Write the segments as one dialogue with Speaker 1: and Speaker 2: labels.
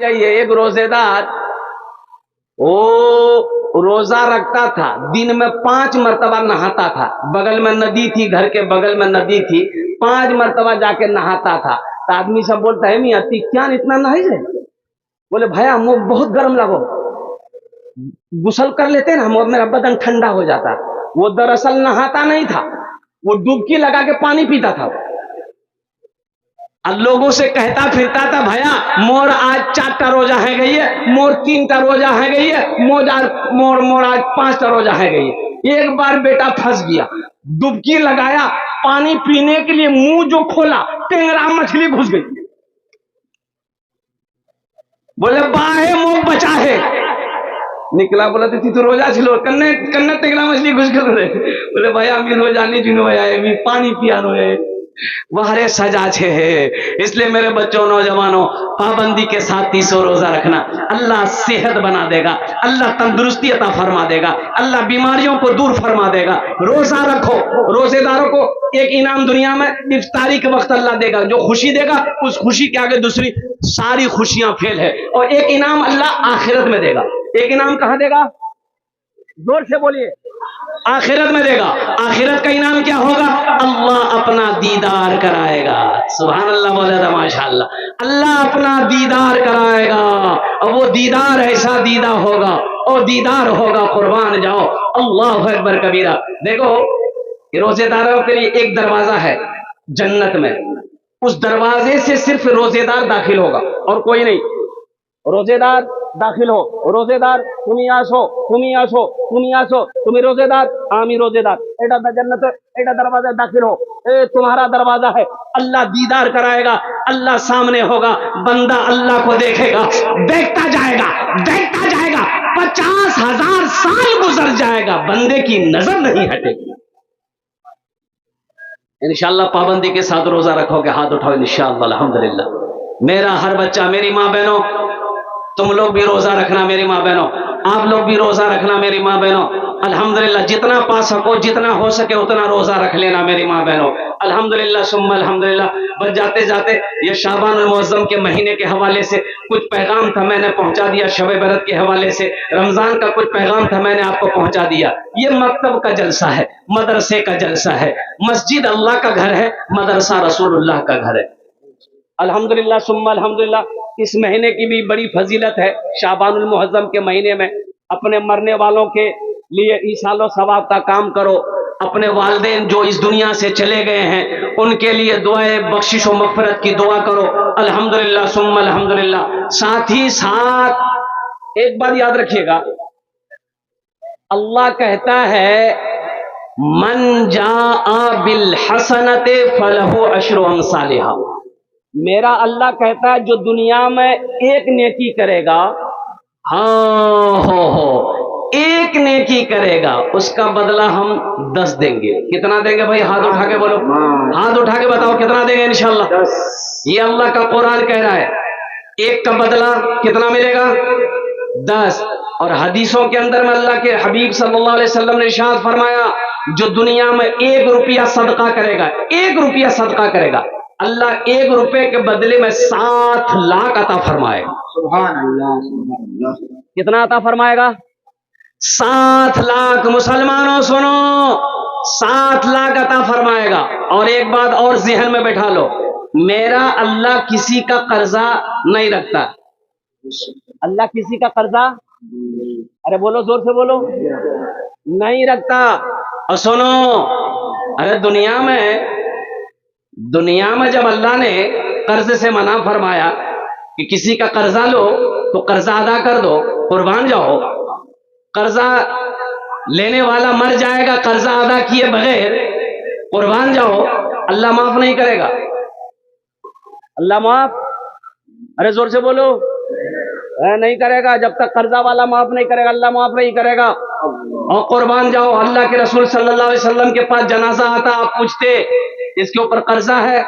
Speaker 1: चाहिए। एक रोजेदार वो रोजा रखता था, दिन में 5 मरतबा नहाता था, बगल में नदी थी, घर के बगल में नदी थी, 5 मरतबा जाके नहाता था। तो आदमी सब बोलता है मियाँ ती क्या इतना नहाई जाए? बोले भैया हम बहुत गर्म लगो, गुसल कर लेते ना हम, मेरा बदन ठंडा हो जाता। वो दरअसल नहाता नहीं था, वो डुबकी लगा के पानी पीता था और लोगों से कहता फिरता था भैया मोर आज 4टा रोजा है गई है, मोर 3टा रोजा है गई है, मोर आज 5टा रोजा है गई है। एक बार बेटा फंस गया, डुबकी लगाया, पानी पीने के लिए मुंह जो खोला, टेंगरा मछली घुस गई। बोले बाहे मुंह बचा है, निकला बोला तू रोजा छिलो कन्ने कन्ने टेंगरा मछली घुस गई। बोले भैया मी रोजा नहीं जिनो भैया पानी पियानो है वहरे सजा छे है। इसलिए मेरे बच्चों नौजवानों पाबंदी के साथ 300 रोजा रखना, अल्लाह सेहत बना देगा, अल्लाह तंदुरुस्ती अता फरमा देगा, अल्लाह बीमारियों को दूर फरमा देगा। रोजा रखो, रोजेदारों को एक इनाम दुनिया में इफ्तारी के वक्त अल्लाह देगा, जो खुशी देगा उस खुशी के आगे दूसरी सारी खुशियां फेल है। और एक इनाम अल्लाह आखिरत में देगा। एक इनाम कहां देगा? जोर से बोलिए, आखिरत में देगा। आखिरत का इनाम क्या होगा? अल्लाह अपना दीदार कराएगा। सुभान अल्लाह बोले था माशाअल्लाह। अल्लाह अपना दीदार कराएगा और वो दीदार ऐसा दीदा होगा और दीदार होगा कुर्बान जाओ अल्लाह अकबर कबीरा। देखो रोजेदारों के लिए एक दरवाजा है जन्नत में, उस दरवाजे से सिर्फ रोजेदार दाखिल होगा और कोई नहीं। रोजेदार दाखिल हो, रोजेदार তুমি আসো তুমি আসো তুমি আসो, तुम्हें रोजेदार आमी रोजेदार एटा जन्नत एटा दरवाजा दाखिल हो, ए तुम्हारा दरवाजा है। अल्लाह दीदार कराएगा, अल्लाह सामने होगा, बंदा अल्लाह को देखेगा, देखता जाएगा 50,000 साल गुजर जाएगा, बंदे की नजर नहीं हटेगी। इंशाअल्लाह पाबंदी के साथ रोजा रखोगे, हाथ उठाओ इंशाअल्लाह। अल्हम्दुलिल्लाह। मेरा हर बच्चा, मेरी माँ बहनों तुम लोग भी रोजा रखना, मेरी माँ बहनों आप लोग भी रोजा रखना, मेरी माँ बहनों अल्हम्दुलिल्लाह। जितना पा सको, जितना हो सके उतना रोजा रख लेना मेरी माँ बहनों। अल्हम्दुलिल्लाह सुम्मा अल्हम्दुलिल्लाह। बस जाते जाते ये शाबानुल मुअज़्ज़म के महीने के हवाले से कुछ पैगाम था, मैंने पहुंचा दिया। शब बरत के हवाले से रमजान का कुछ पैगाम था, मैंने आपको पहुंचा दिया। ये मकतब का जलसा है, मदरसे का जलसा है। मस्जिद अल्लाह का घर है, मदरसा रसूलुल्लाह का घर है। अल्हम्दुलिल्लाह सुम्मा अल्हम्दुलिल्लाह। इस महीने की भी बड़ी फजीलत है। शाबानुल मुअज़्ज़म के महीने में अपने मरने वालों के लिए ईसालो सवाब का काम करो। अपने वालिदैन जो इस दुनिया से चले गए हैं उनके लिए दुआएं बख्शिश और मग़फ़िरत की दुआ करो। अल्हम्दुलिल्लाह सुम्मा अल्हम्दुलिल्लाह। साथ ही साथ एक बात याद रखिएगा, अल्लाह कहता है मन जाआ बिल हसनते फलहु अशरु अमसालिहा। मेरा अल्लाह कहता है जो दुनिया में एक नेकी करेगा, हाँ हो एक नेकी करेगा, उसका बदला हम 10 देंगे। कितना देंगे भाई? हाथ उठा के बोलो, हाथ उठा के बताओ कितना देंगे इंशाअल्लाह। ये अल्लाह का कुरान कह रहा है। एक का बदला कितना मिलेगा? 10। और हदीसों के अंदर में अल्लाह के हबीब सल्लल्लाहु अलैहि वसल्लम ने इरशाद फरमाया जो दुनिया में 1 रुपया सदका करेगा, 1 रुपया सदका करेगा, अल्लाह 1 रुपए के बदले में 7 लाख अता फरमाएगा। सुभान अल्लाह। कितना अता फरमाएगा? 7 लाख। मुसलमानों सुनो, 7 लाख अता फरमाएगा। और एक बात और ज़हन में बैठा लो, मेरा अल्लाह किसी का कर्जा नहीं रखता। अल्लाह किसी का कर्जा, अरे बोलो जोर से बोलो, नहीं रखता। और सुनो, अरे दुनिया में जब अल्लाह ने कर्ज से मना फरमाया कि किसी का कर्जा लो तो कर्जा अदा कर दो, कुर्बान जाओ। कर्जा लेने वाला मर जाएगा कर्जा अदा किए बगैर, कुर्बान जाओ, अल्लाह माफ नहीं करेगा। अल्लाह माफ, अरे जोर से बोलो, नहीं करेगा। जब तक कर्जा वाला माफ नहीं करेगा अल्लाह माफ नहीं करेगा। और कुर्बान जाओ, अल्लाह के रसूल सल्लल्लाहु अलैहि वसल्लम के पास जनाजा आता, आप पूछते इसके ऊपर कर्जा है?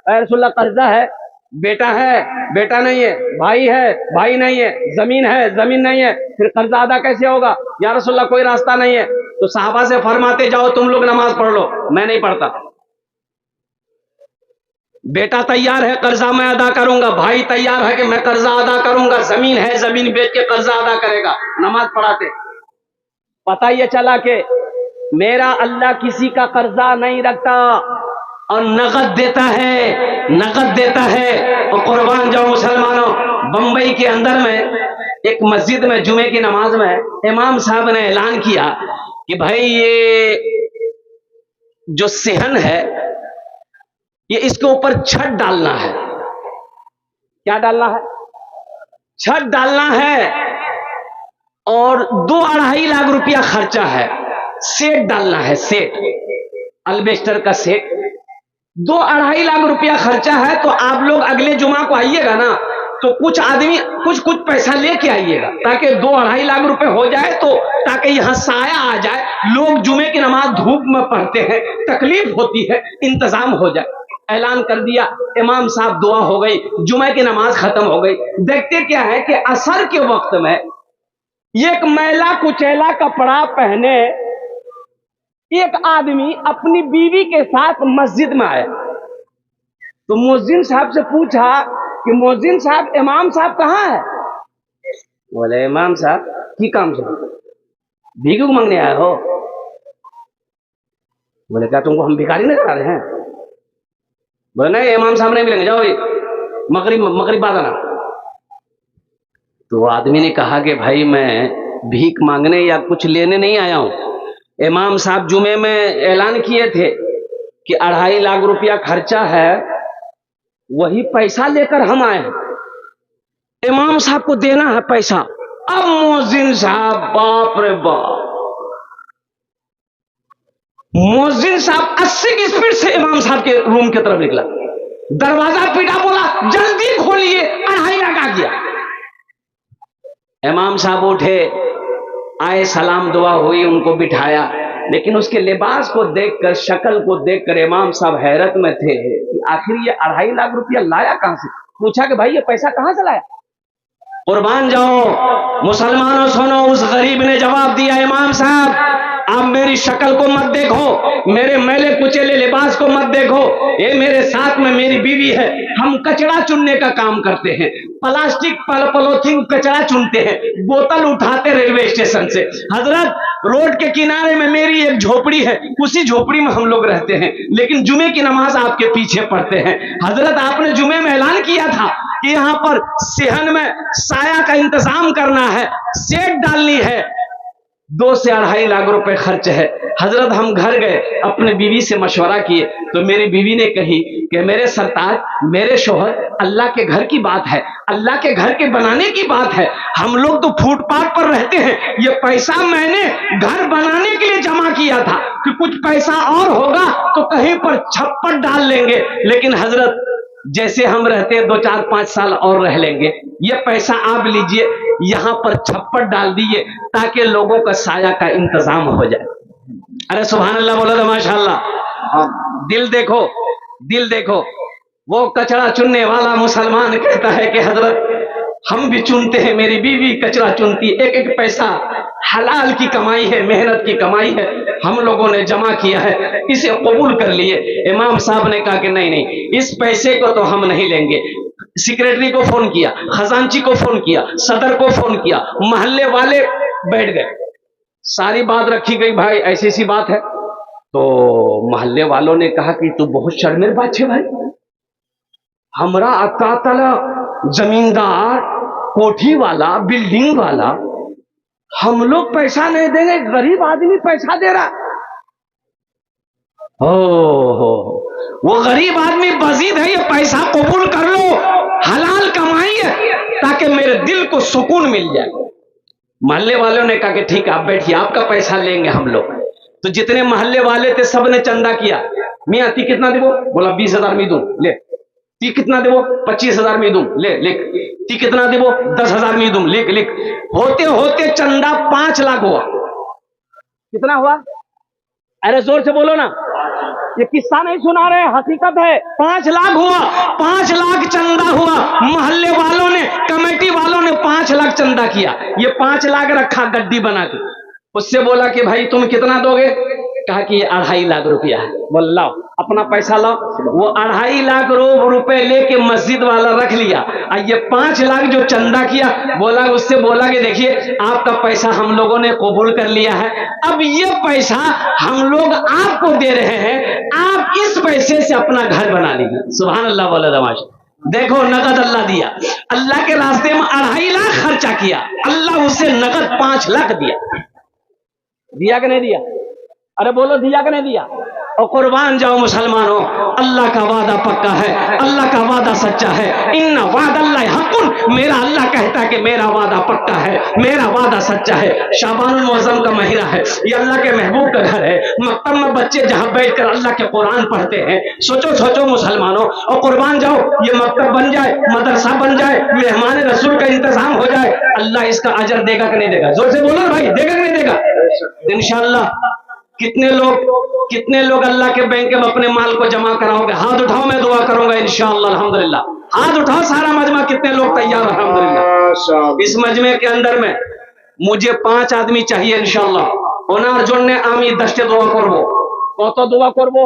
Speaker 1: रसूलुल्लाह कर्जा है, बेटा है, बेटा नहीं है, भाई है, भाई नहीं है, जमीन है, जमीन नहीं है, फिर कर्जा अदा कैसे होगा? या रसूलुल्लाह कोई रास्ता नहीं है। तो साहबा से फरमाते जाओ तुम लोग नमाज पढ़ लो, मैं नहीं पढ़ता। बेटा तैयार है, कर्जा मैं अदा करूंगा, भाई तैयार है कि मैं कर्जा अदा करूंगा, जमीन है, जमीन बेच के कर्जा अदा करेगा, नमाज पढ़ाते। पता ये चला कि मेरा अल्लाह किसी का कर्जा नहीं रखता और नगद देता है, नगद देता है। और कुर्बान जाओ मुसलमानों, बंबई के अंदर में एक मस्जिद में जुमे की नमाज में इमाम साहब ने ऐलान किया कि भाई ये जो सेहन है ये इसके ऊपर छत डालना है। क्या डालना है? छत डालना है और 2-2.5 लाख रुपया खर्चा है। सेट डालना है, सेट, अल्बेस्टर का सेट, 2-2.5 लाख रुपया खर्चा है। तो आप लोग अगले जुमा को आइएगा ना, तो कुछ आदमी कुछ पैसा लेके आइएगा ताकि 2-2.5 लाख रुपए हो जाए, तो ताकि यहां साया आ जाए। लोग जुमे की नमाज धूप में पढ़ते हैं, तकलीफ होती है, इंतजाम हो जाए। ऐलान कर दिया, इमाम साहब, दुआ हो गई, जुमे की नमाज खत्म हो गई। देखते क्या है कि असर के वक्त में एक मैला कुचैला कपड़ा पहने एक आदमी अपनी बीवी के साथ मस्जिद में आया। तो मुअज्जिन साहब से पूछा कि मुअज्जिन साहब, इमाम साहब कहाँ है? बोले इमाम साहब की काम से भीख मांगने आए हो? बोले क्या तुमको हम भिखारी नजर आ रहे हैं? बोले नहीं, इमाम साहब नहीं मिलेंगे, जाओ मगरिब बाद आना। तो आदमी ने कहा कि भाई मैं भीख मांगने या कुछ लेने नहीं आया हूं, इमाम साहब जुमे में ऐलान किए थे कि 2.5 लाख रुपया खर्चा है, वही पैसा लेकर हम आए हैं, इमाम साहब को देना है पैसा। अब मुअज्जिन साहब, बाप रे बाप, मुअज्जिन साहब 80 की स्पीड से इमाम साहब के रूम की तरफ निकला, दरवाजा पीटा, बोला जल्दी खोलिए, 2.5 लाख आ गया। इमाम साहब उठे, आए, सलाम दुआ हुई, उनको बिठाया, लेकिन उसके लिबास को देखकर, शक्ल को देखकर इमाम साहब हैरत में थे कि आखिर ये 2.5 लाख रुपया लाया कहां से। पूछा कि भाई ये पैसा कहां से लाया? कुर्बान जाओ मुसलमानों, सुनो, उस गरीब ने जवाब दिया, इमाम साहब आप मेरी शक्ल को मत देखो, मेरे मैले कुचेले लिबास को मत देखो, ये मेरे साथ में मेरी बीवी है, हम कचरा चुनने का काम करते हैं, प्लास्टिक पॉलीथीन कचरा चुनते हैं, बोतल उठाते रेलवे स्टेशन से। हजरत रोड के किनारे में मेरी एक झोपड़ी है, उसी झोपड़ी में हम लोग रहते हैं, लेकिन जुमे की नमाज आपके पीछे पढ़ते हैं। हजरत आपने जुमे में ऐलान किया था कि यहाँ पर सेहन में साया का इंतजाम करना है, सेट डालनी है, 2 से 2.5 लाख रुपए खर्च है। हजरत हम घर गए, अपने बीवी से मशवरा किए, तो मेरी बीवी ने कही कि मेरे सरताज, मेरे शोहर, अल्लाह के घर की बात है, अल्लाह के घर के बनाने की बात है, हम लोग तो फुटपाथ पर रहते हैं, ये पैसा मैंने घर बनाने के लिए जमा किया था कि कुछ पैसा और होगा तो कहीं पर छप्पर डाल लेंगे, लेकिन हजरत जैसे हम रहते हैं 2-4-5 साल और रह लेंगे, ये पैसा आप लीजिए, यहां पर छप्पर डाल दिए ताकि लोगों का साया का इंतजाम हो जाए। अरे सुभान अल्लाह बोलो तो माशाअल्लाह। दिल देखो, दिल देखो, वो कचरा चुनने वाला मुसलमान कहता है कि हजरत हम भी चुनते हैं, मेरी बीवी कचरा चुनती है, एक एक पैसा हलाल की कमाई है, मेहनत की कमाई है, हम लोगों ने जमा किया है, इसे कबूल कर लिए। इमाम साहब ने कहा कि नहीं नहीं, इस पैसे को तो हम नहीं लेंगे। सेक्रेटरी को फोन किया, खजांची को फोन किया, सदर को फोन किया, मोहल्ले वाले बैठ गए, सारी बात रखी गई, भाई ऐसी ऐसी बात है। तो मोहल्ले वालों ने कहा कि तू बहुत शर्मिर बात है भाई, हमरा अकातला जमींदार, कोठी वाला, बिल्डिंग वाला, हम लोग पैसा नहीं देंगे, गरीब आदमी पैसा दे रहा। हो वो गरीब आदमी बजीद है, ये पैसा कबूल कर लो, हलाल कमाई है, ताकि मेरे दिल को सुकून मिल जाए। मोहल्ले वालों ने कहा कि ठीक है आप बैठिए, आपका पैसा लेंगे हम लोग। तो जितने मोहल्ले वाले थे सब ने चंदा किया, मियां ती कितना देवो? बोला 20,000 में दूं, ले। ती कितना देवो? 25,000 में दूं, ले लिख। ती कितना देवो? 10,000 में दूं, लिख लिख। होते होते चंदा 5 लाख हुआ। कितना हुआ? अरे जोर से बोलो ना, ये किस्सा नहीं सुना रहे, हकीकत है। 5 लाख हुआ, 5 लाख चंदा हुआ। मोहल्ले वालों ने, कमेटी वालों ने 5 लाख चंदा किया। ये 5 लाख रखा गड्डी बना के, उससे बोला कि भाई तुम कितना दोगे? कहा कि ये 2.5 लाख रुपया है। बोल लाओ अपना पैसा लाओ। वो 2.5 लाख रुपए लेके मस्जिद वाला रख लिया। और ये 5 लाख जो चंदा किया, बोला उससे बोला कि देखिए आपका पैसा हम लोगों ने कबूल कर लिया है, अब ये पैसा हम लोग आपको दे रहे हैं, आप इस पैसे से अपना घर बना लीजिए। सुभान अल्लाह बोला दमाश। देखो नकद अल्लाह दिया, अल्लाह के रास्ते में 2.5 लाख खर्चा किया, अल्लाह उसे नकद 5 लाख दिया। दिया कि नहीं दिया? अरे बोलो दिया कि नहीं दिया? और कुर्बान जाओ मुसलमानों, अल्लाह का वादा पक्का है, अल्लाह का वादा सच्चा है। इन्ना वादल्लाहि हक़्क़ुन, मेरा अल्लाह कहता है कि मेरा वादा पक्का है, मेरा वादा सच्चा है। शाबानुल मुअज़्ज़म का महीना है, ये अल्लाह के महबूब का घर है। मक्तब में बच्चे जहां बैठकर अल्लाह के कुरान पढ़ते हैं। सोचो सोचो मुसलमानों, और कुर्बान जाओ ये मक्तब बन जाए, मदरसा बन जाए, मेहमान रसूल का इंतजाम हो जाए, अल्लाह इसका अजर देगा कि नहीं देगा? जोर से बोलो भाई, देगा कि नहीं देगा? इंशाअल्लाह। कितने लोग अल्लाह के बैंक में अपने माल को जमा कराओगे? हाथ उठाओ, मैं दुआ करूंगा इंशाअल्लाह। अल्हम्दुलिल्लाह हाथ उठाओ सारा मजमा, कितने लोग तैयार? अल्हम्दुलिल्लाह। इस मजमे के अंदर में मुझे 5 आदमी चाहिए इंशाअल्लाह। ओनार जोड़ने आमी दस्ते दुआ करबो। कत दुआ करबो?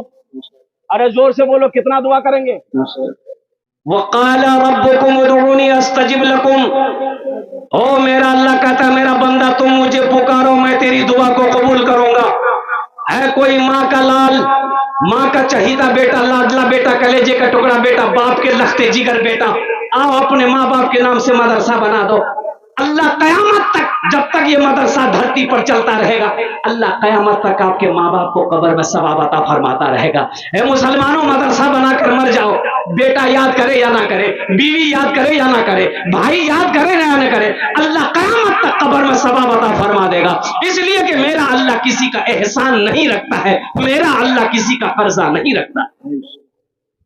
Speaker 1: अरे जोर से बोलो, कितना दुआ करेंगे? वक़ाला रब्बुकुम उदऊनी अस्तजिब लकुम। ओ मेरा अल्लाह कहता है मेरा बंदा तुम मुझे पुकारो, मैं तेरी दुआ को कबूल करूंगा। है कोई माँ का लाल, माँ का चहीता बेटा, लाडला बेटा, कलेजे का टुकड़ा बेटा, बाप के लखते जिगर बेटा, आओ अपने माँ बाप के नाम से मदरसा बना दो। अल्लाह कयामत तक, जब तक ये मदरसा धरती पर चलता रहेगा, अल्लाह कयामत तक आपके माँ बाप को कब्र में सवाब अता फरमाता रहेगा। ए मुसलमानों, मदरसा बनाकर मर जाओ, बेटा याद करे या ना करे, बीवी याद करे या ना करे, भाई याद करे या ना करे, अल्लाह कयामत तक कब्र में सवाब अता फरमा देगा। इसलिए कि मेरा अल्लाह किसी का एहसान नहीं रखता है, मेरा अल्लाह किसी का कर्जा नहीं रखता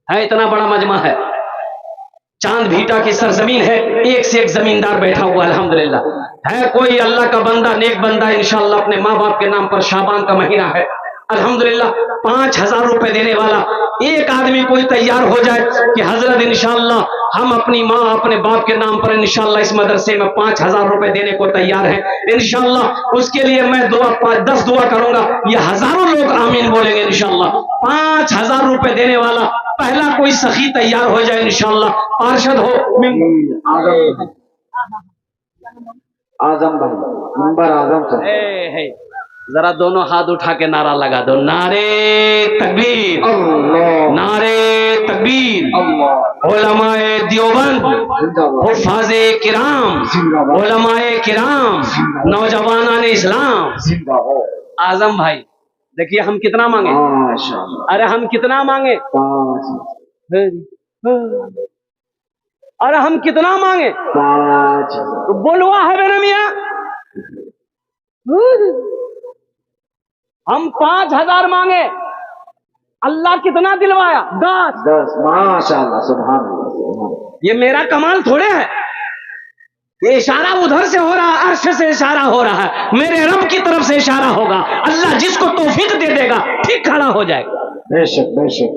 Speaker 1: है। इतना बड़ा मजमा है, चांद भीटा की सरजमीन है, एक से एक जमींदार बैठा हुआ अल्हम्दुलिल्लाह। है कोई अल्लाह का बंदा, नेक बंदा इंशाअल्लाह अपने माँ बाप के नाम पर, शाबान का महीना है अल्हम्दुलिल्लाह, 5,000 रुपए देने वाला एक आदमी कोई तैयार हो जाए कि हजरत इंशाअल्लाह हम अपनी माँ अपने बाप के नाम पर इंशाअल्लाह इस मदरसे में 5,000 रुपए देने को तैयार हैं इंशाअल्लाह, उसके लिए मैं 10 दुआ करूंगा, ये हजारों लोग आमीन बोलेंगे इंशाअल्लाह। 5,000 रुपए देने वाला पहला कोई सखी तैयार हो जाए इंशाअल्लाह, पार्षद हो, आजम नंबर आजम है। जरा दोनों हाथ उठा के नारा लगा दो, नारे तकबीर, नारे तकबीर। उलमाए देवबंद, हुफ़ाज़े किराम, उलमाए किराम, नौजवानान इस्लाम। आजम भाई देखिए हम कितना मांगे? अरे हम कितना मांगे? अरे हम कितना मांगे? तो बोलवा है बेना मियाँ, हम 5,000 मांगे, अल्लाह कितना दिलवाया? 10। माशाअल्लाह, सुभान अल्लाह। ये मेरा कमाल थोड़े है, ये इशारा उधर से हो रहा है, अर्श से इशारा हो रहा है, मेरे रब की तरफ से इशारा होगा। अल्लाह जिसको तौफीक दे देगा ठीक खड़ा हो जाएगा। बेशक बेशक।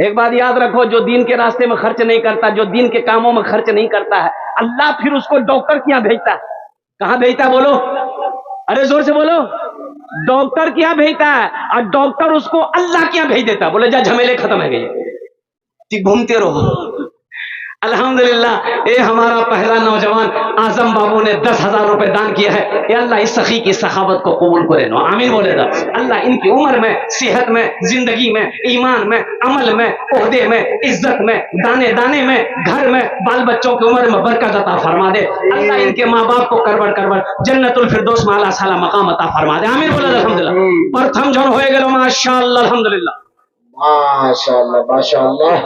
Speaker 1: एक बात याद रखो, जो दीन के रास्ते में खर्च नहीं करता, जो दीन के कामों में खर्च नहीं करता है, अल्लाह फिर उसको डॉक्टर क्या भेजता है? कहां भेजता है बोलो? अरे जोर से बोलो, डॉक्टर क्या भेजता है? और डॉक्टर उसको अल्लाह क्या भेज देता है? बोले जा झमेले खत्म है गए, ठीक घूमते रहो। अल्हम्दुलिल्लाह, ये हमारा पहला नौजवान आजम बाबू ने 10,000 रुपए दान किया है। ये अल्लाह इस सखी की सखावत को कबूल करे नो, आमीन बोलेगा। अल्लाह इनकी उम्र में, सेहत में, जिंदगी में, ईमान में, अमल में, ओहदे में, इज्जत में, दाने दाने में, घर में, बाल बच्चों की उम्र में बरकत अता फरमा दे। अल्लाह इनके माँ बाप को करबड़ करबड़ जन्नतुल फिरदौस में आला साला मकाम अता फरमा दे, आमीन बोलेगा। अल्हम्दुलिल्लाह प्रथम जन होए गेलो, माशाअल्लाह, अल्हम्दुलिल्लाह, माशाअल्लाह, माशाअल्लाह,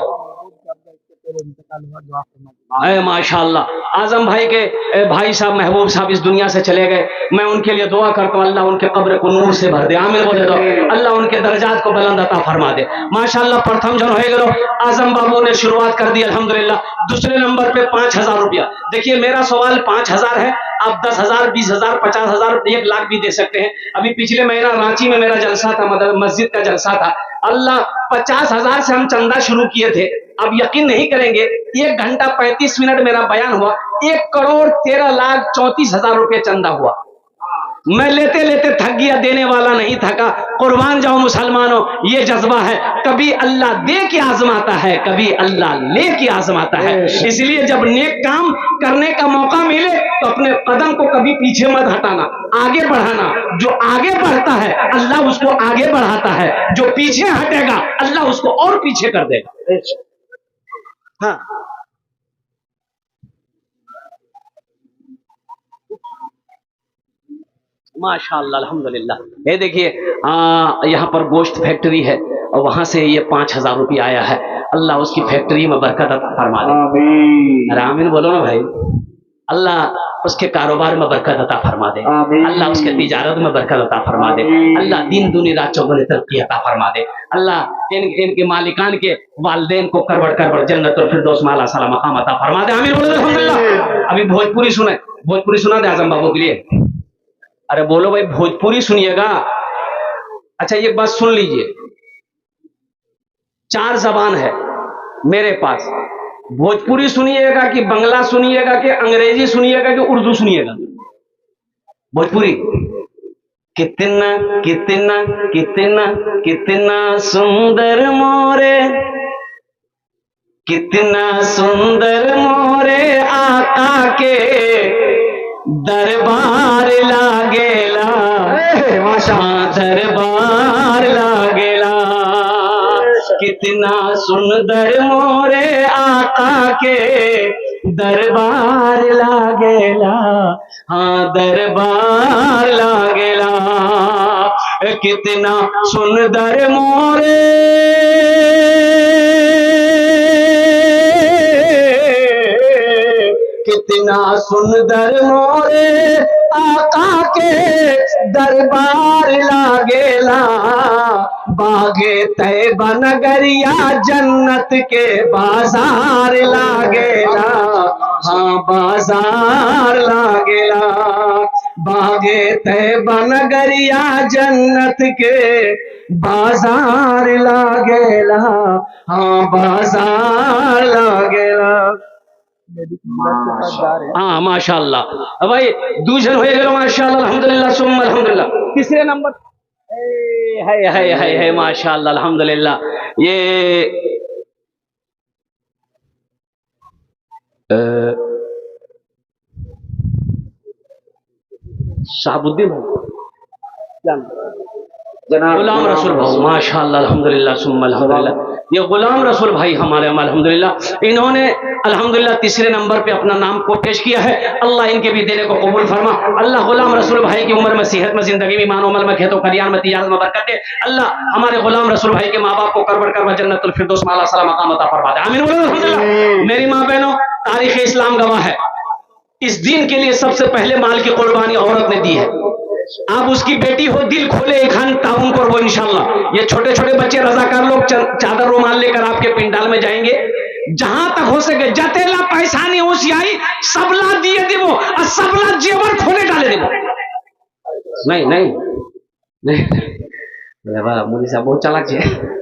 Speaker 1: माशाअल्लाह। आजम भाई के भाई साहब, महबूब साहब इस दुनिया से चले गए, मैं उनके लिए दुआ करता हूँ, अल्लाह उनके कब्र को नूर से भर दे, आमीन बोले दो। अल्लाह उनके दर्जात को बुलंद अता फरमा दे, माशाअल्लाह। प्रथम जन हो गए आजम बाबू ने शुरुआत कर दी अल्हम्दुलिल्लाह। दूसरे नंबर पे 5,000 रुपया। देखिए मेरा सवाल 5,000 है, आप 10,000, 20,000, 50,000, 1 लाख भी दे सकते हैं। अभी पिछले महीना रांची में मेरा जलसा था, मस्जिद का जलसा था। अल्लाह 50,000 से हम चंदा शुरू किए थे। अब यकीन नहीं करेंगे, 1 घंटा 35 मिनट मेरा बयान हुआ, 1,13,34,000 रुपये चंदा हुआ। मैं लेते लेते थक गया, देने वाला नहीं थका। कुर्बान जाओ मुसलमानों, ये जज्बा है। कभी अल्लाह दे के आजमाता है, कभी अल्लाह ले के आजमाता है। इसलिए जब नेक काम करने का मौका मिले तो अपने कदम को कभी पीछे मत हटाना, आगे बढ़ाना। जो आगे बढ़ता है अल्लाह उसको आगे बढ़ाता है, जो पीछे हटेगा अल्लाह उसको और पीछे कर देगा। हाँ, माशाअल्लाह अल्हम्दुलिल्लाह। ये देखिए यहाँ पर गोश्त फैक्ट्री है और वहां से ये 5,000 रुपया आया है। अल्लाह उसकी फैक्ट्री में बरकत अता फरमा दे। अरे आमीन बोलो ना भाई। अल्लाह उसके कारोबार में बरकत अता फरमा दे। अल्लाह उसके तिजारत में बरकत अता फरमा दे। अल्लाह दिन दुनी रात चौगुनी तरक्की अता फरमा दे। अल्लाह इनके मालिकान के वालिदैन को करबड़ करबड़ जन्नतुल फिरदौस में आला साला मकाम अता फरमा दे। आमीन बोलो अल्हम्दुलिल्लाह। अभी भोजपुरी सुने, भोजपुरी सुना दे आजम बाबू के लिए। अरे बोलो भाई, भोजपुरी सुनिएगा। अच्छा एक बात सुन लीजिए, 4 जबान है मेरे पास। भोजपुरी सुनिएगा कि बंगला सुनिएगा कि अंग्रेजी सुनिएगा कि उर्दू सुनिएगा? भोजपुरी। कितना कितना कितना कितना सुंदर मोरे, कितना सुंदर मोरे आका के दरबार लागेला, दरबार लागेला। कितना सुंदर मोरे आका के दरबार लागेला, हाँ दरबार लागेला। कितना सुंदर मोरे कितना सुंदर मोरे आका के दरबार लागेला। बागे तैबा नगरिया जन्नत के बाजार लागेला, हाँ बाजार लागेला। बागे तैबा नगरिया जन्नत के बाजार लागेला, हाँ बाजार लागेला। हाँ माशाअल्लाह भाई, दूसरे हो गए माशाअल्लाह अल्हम्दुलिल्लाह सुम्मा अल्हम्दुलिल्लाह। तीसरे नंबर है माशाअल्लाह अल्हम्दुलिल्लाह। ये शहाबुद्दीन गुलाम रसूल भाई माशाअल्लाह अल्हम्दुलिल्लाह सुम्मा अल्हम्दुलिल्लाह। ये गुलाम रसूल भाई हमारे अल्हम्दुलिल्लाह, इन्होंने अल्हम्दुलिल्लाह तीसरे नंबर पे अपना नाम को पेश किया है। अल्लाह इनके भी देने को कबूल फरमा। अल्लाह गुलाम रसूल भाई की उम्र में, सेहत में, जिंदगी में, ईमान अमल में, खेतों खलियान में, तिजारत में बरकत दे। अल्लाह हमारे गुलाम रसूल भाई के माँ बाप को करबड़ करबड़ जन्नतुल फिरदौस में आला साला मकाम अता फरमा दे। आमीन बोलो अल्हम्दुलिल्लाह। मेरी माँ बहनों, तारीख इस्लाम गवाह है, इस दीन के लिए सबसे पहले माल की कुर्बानी औरत ने दी है। आप उसकी बेटी हो, दिल खोले खान ताउन कर वो इंशाल्लाह। ये छोटे छोटे बच्चे रजाकार लोग चादर रुमाल लेकर आपके पिंडाल में जाएंगे। जहां तक हो सके जतेला पैसा नहीं होशियाई सबला दिए देवो और सबला जेवर खोले डाले देवो। नहीं नहीं नहीं मुझे सब बहुत चालाक है।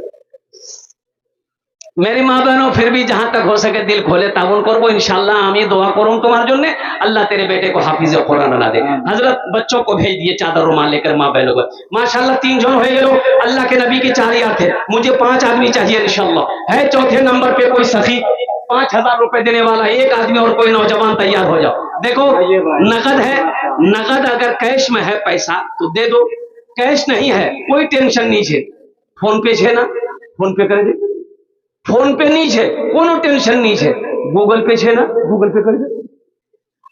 Speaker 1: मेरी माँ बहनों, फिर भी जहां तक हो सके दिल खोले ताउन करबो इंशाल्लाह। हम ये दुआ करूं तुम्हारे जोने, अल्लाह तेरे बेटे को हाफिज कुरान बना दे। हजरत बच्चों को भेज दिए चादर रुमाल लेकर माँ बहनों को माशाल्लाह। 3 जन हो गए। अल्लाह के नबी के 4 यार थे, मुझे 5 आदमी चाहिए इंशाल्लाह। है चौथे नंबर पे कोई सखी 5,000 रुपए देने वाला, एक आदमी और कोई नौजवान तैयार हो जाओ। देखो नगद है, नगद अगर कैश में है पैसा तो दे दो, कैश नहीं है कोई टेंशन नहीं है। फोन पे है ना, फोन पे कर दे। फोन पे नहीं है कोनो टेंशन नहीं है। गूगल पे है ना, गूगल पे कर दे।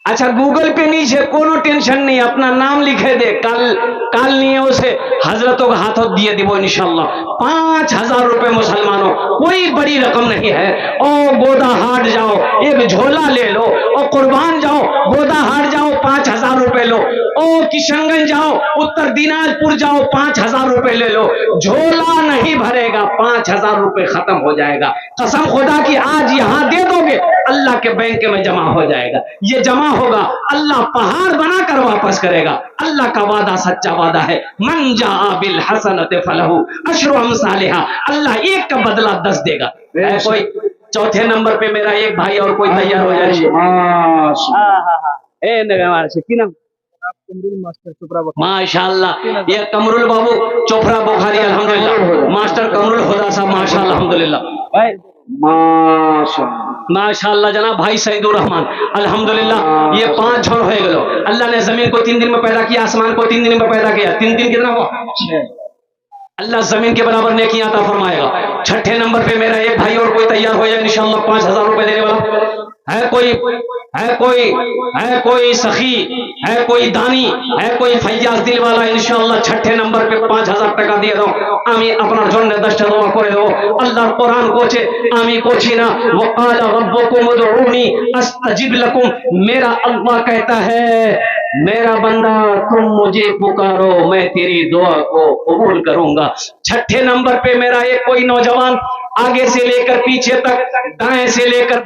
Speaker 1: अच्छा गूगल पे नहीं है कोनो टेंशन नहीं, अपना नाम लिखे दे। काल नहीं है उसे हजरतों का हाथों दिए देवो इंशाल्लाह। 5,000 रुपए मुसलमानों, कोई बड़ी रकम नहीं है। ओ गोदा हाट जाओ, एक झोला ले लो। और कुर्बान जाओ, गोदा हाट जाओ, 5,000 रुपए लो। ओ किशनगंज जाओ, उत्तर दिनाजपुर जाओ, 5,000 रुपए ले लो। झोला नहीं भरेगा, 5,000 रुपए खत्म हो जाएगा। कसम खुदा की आज यहाँ दे दोगे अल्लाह के बैंक में जमा हो जाएगा। ये जमा होगा, अल्लाह पहाड़ बनाकर वापस करेगा। अल्लाह का वादा सच्चा वादा है। मन जाआ बिल हसनत फलहू अशरु अमसालिहा। अल्लाह एक का बदला 10 देगा। कोई चौथे नंबर पे मेरा एक भाई और कोई तैयार हो जाए।
Speaker 2: मास्टर चोपड़ा
Speaker 1: माशाल्लाह, ये कमरुल बाबू चोपड़ा बुखारी अल्हम्दुलिल्लाह, मास्टर कमरुल हुदा साहब माशाल्लाह अल्हम्दुलिल्लाह
Speaker 2: भाई
Speaker 1: माशाल्लाह जनाब भाई सईदुर रहमान अल्हम्दुलिल्लाह। ये 5 झोल हो गए। अल्लाह ने जमीन को 3 दिन में पैदा किया, आसमान को 3 दिन में पैदा किया। 3 दिन कितना हुआ? अल्लाह जमीन के बराबर नेकियां अता फरमाएगा। छठे नंबर पे मेरा एक भाई और कोई तैयार हो जाए इंशाअल्लाह 5000 रुपए देने वाला है कोई सखी है, कोई दानी है, कोई फैयाज दिल वाला इंशाअल्लाह छठे नंबर पे 5000 টাকা দিয়ে দাও। আমি আপনার জন্য 10টা দোয়া করে দেব। আল্লাহর কোরআন কোচে আমি কোচি না, ওয়াকালা রব্বুকুম উদউনি আস্তাজিব লাকুম। मेरा अल्लाह कहता है मेरा बंदा तुम मुझे पुकारो मैं तेरी दुआ को कबूल करूंगा। छठे नंबर पे मेरा एक कोई नौजवान आगे से लेकर पीछे तक, दाएं से लेकर